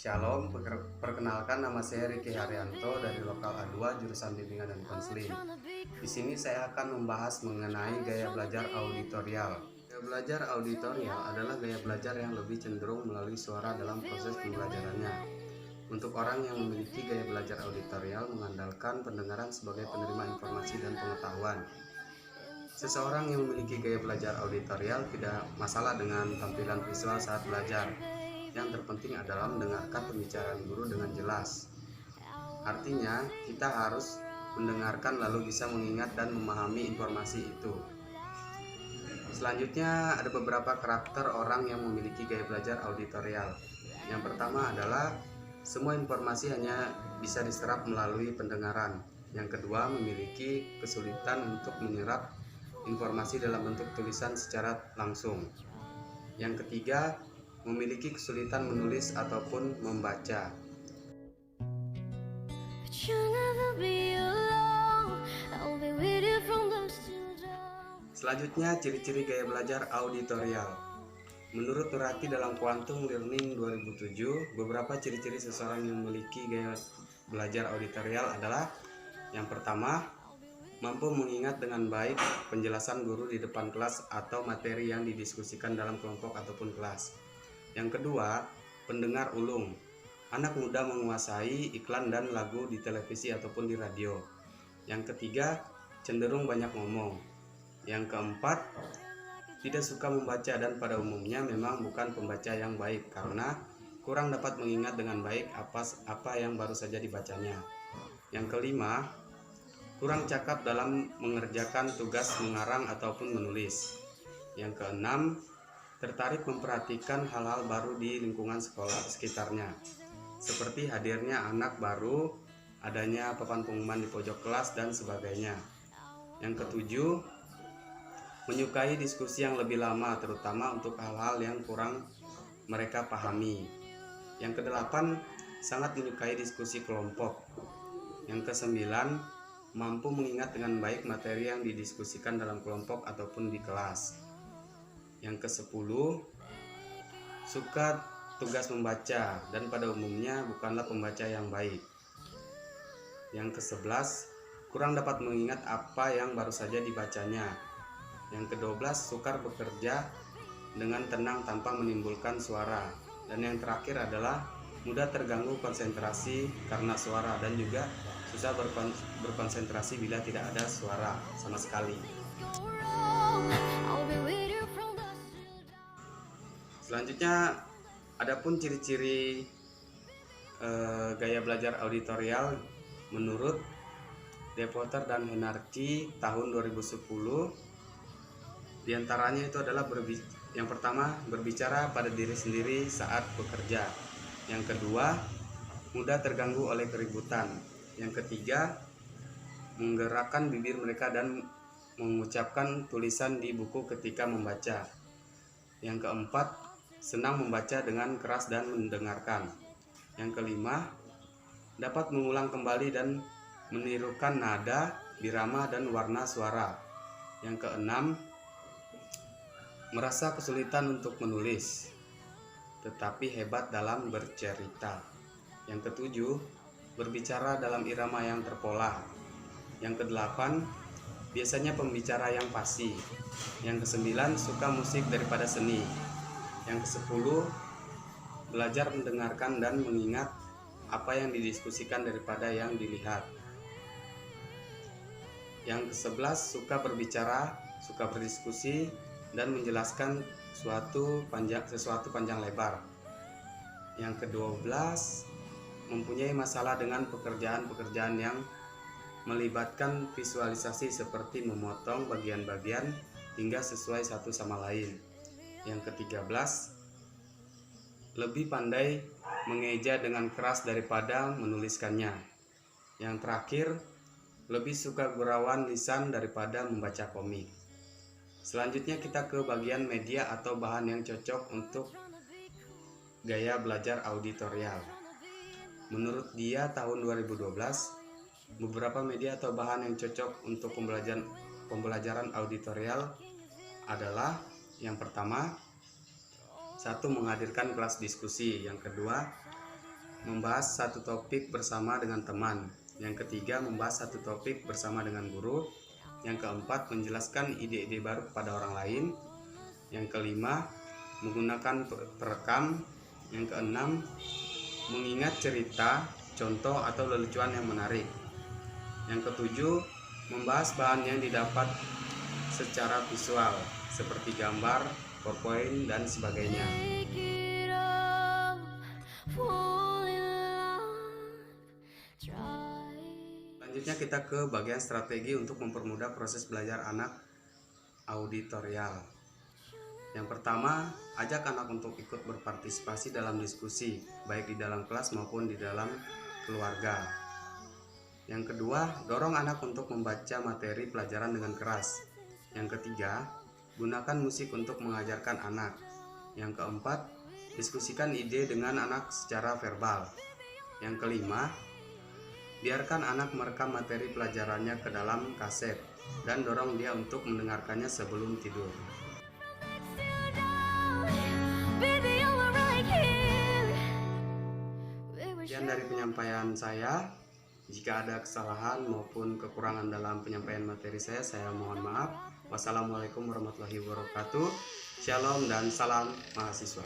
Shalom, perkenalkan nama saya Riki Haryanto dari Lokal A2 jurusan Bimbingan dan Konseling. Di sini saya akan membahas mengenai gaya belajar auditorial. Gaya belajar auditorial adalah gaya belajar yang lebih cenderung melalui suara dalam proses pembelajarannya. Untuk orang yang memiliki gaya belajar auditorial mengandalkan pendengaran sebagai penerima informasi dan pengetahuan. Seseorang yang memiliki gaya belajar auditorial tidak masalah dengan tampilan visual saat belajar. Yang terpenting adalah mendengarkan pembicaraan guru dengan jelas. Artinya, kita harus mendengarkan lalu bisa mengingat dan memahami informasi itu. Selanjutnya, ada beberapa karakter orang yang memiliki gaya belajar auditorial. Yang pertama adalah semua informasi hanya bisa diserap melalui pendengaran. Yang kedua, memiliki kesulitan untuk menyerap informasi dalam bentuk tulisan secara langsung. Yang ketiga, memiliki kesulitan menulis ataupun membaca. Selanjutnya, ciri-ciri gaya belajar auditorial. Menurut Nurati dalam Quantum Learning 2007, beberapa ciri-ciri seseorang yang memiliki gaya belajar auditorial adalah: yang pertama, mampu mengingat dengan baik penjelasan guru di depan kelas atau materi yang didiskusikan dalam kelompok ataupun kelas. Yang kedua, pendengar ulung. Anak muda menguasai iklan dan lagu di televisi ataupun di radio. Yang ketiga, cenderung banyak ngomong. Yang keempat, tidak suka membaca dan pada umumnya memang bukan pembaca yang baik karena kurang dapat mengingat dengan baik apa yang baru saja dibacanya. Yang kelima, kurang cakap dalam mengerjakan tugas mengarang ataupun menulis. Yang keenam, tertarik memperhatikan hal-hal baru di lingkungan sekolah sekitarnya, seperti hadirnya anak baru, adanya papan pengumuman di pojok kelas, dan sebagainya. Yang ketujuh, menyukai diskusi yang lebih lama, terutama untuk hal-hal yang kurang mereka pahami. Yang kedelapan, sangat menyukai diskusi kelompok. Yang kesembilan, mampu mengingat dengan baik materi yang didiskusikan dalam kelompok ataupun di kelas. Yang ke-10, suka tugas membaca dan pada umumnya bukanlah pembaca yang baik. Yang ke-11, kurang dapat mengingat apa yang baru saja dibacanya. Yang ke-12, sukar bekerja dengan tenang tanpa menimbulkan suara. Dan yang terakhir adalah mudah terganggu konsentrasi karena suara dan juga susah berkonsentrasi bila tidak ada suara sama sekali. Selanjutnya, adapun ciri-ciri gaya belajar auditorial menurut Depoter dan Henarchi tahun 2010, diantaranya itu adalah yang pertama, berbicara pada diri sendiri saat bekerja. Yang kedua, mudah terganggu oleh keributan. Yang ketiga, menggerakkan bibir mereka dan mengucapkan tulisan di buku ketika membaca. Yang keempat, senang membaca dengan keras dan mendengarkan. Yang kelima, dapat mengulang kembali dan menirukan nada, birama, dan warna suara. Yang keenam, merasa kesulitan untuk menulis, tetapi hebat dalam bercerita. Yang ketujuh, berbicara dalam irama yang terpola. Yang kedelapan, biasanya pembicara yang fasih. Yang kesembilan, suka musik daripada seni. Yang ke-10, belajar mendengarkan dan mengingat apa yang didiskusikan daripada yang dilihat. Yang ke-11, suka berbicara, suka berdiskusi, dan menjelaskan sesuatu panjang lebar. Yang ke-12, mempunyai masalah dengan pekerjaan-pekerjaan yang melibatkan visualisasi seperti memotong bagian-bagian hingga sesuai satu sama lain. Yang ke-13, lebih pandai mengeja dengan keras daripada menuliskannya. Yang terakhir, lebih suka gurauan lisan daripada membaca komik. Selanjutnya kita ke bagian media atau bahan yang cocok untuk gaya belajar auditorial. Menurut dia tahun 2012, beberapa media atau bahan yang cocok untuk pembelajaran auditorial adalah: yang pertama, satu, menghadirkan kelas diskusi. Yang kedua, membahas satu topik bersama dengan teman. Yang ketiga, membahas satu topik bersama dengan guru. Yang keempat, menjelaskan ide-ide baru kepada orang lain. Yang kelima, menggunakan perekam. Yang keenam, mengingat cerita, contoh atau lelucon yang menarik. Yang ketujuh, membahas bahan yang didapat secara visual seperti gambar, PowerPoint, dan sebagainya. Selanjutnya kita ke bagian strategi untuk mempermudah proses belajar anak auditorial. Yang pertama, ajak anak untuk ikut berpartisipasi dalam diskusi, baik di dalam kelas maupun di dalam keluarga. Yang kedua, dorong anak untuk membaca materi pelajaran dengan keras. Yang ketiga, gunakan musik untuk mengajarkan anak. Yang keempat, diskusikan ide dengan anak secara verbal. Yang kelima, biarkan anak merekam materi pelajarannya ke dalam kaset dan dorong dia untuk mendengarkannya sebelum tidur. Sekian dari penyampaian saya. Jika ada kesalahan maupun kekurangan dalam penyampaian materi saya mohon maaf. Wassalamualaikum warahmatullahi wabarakatuh. Shalom dan salam mahasiswa.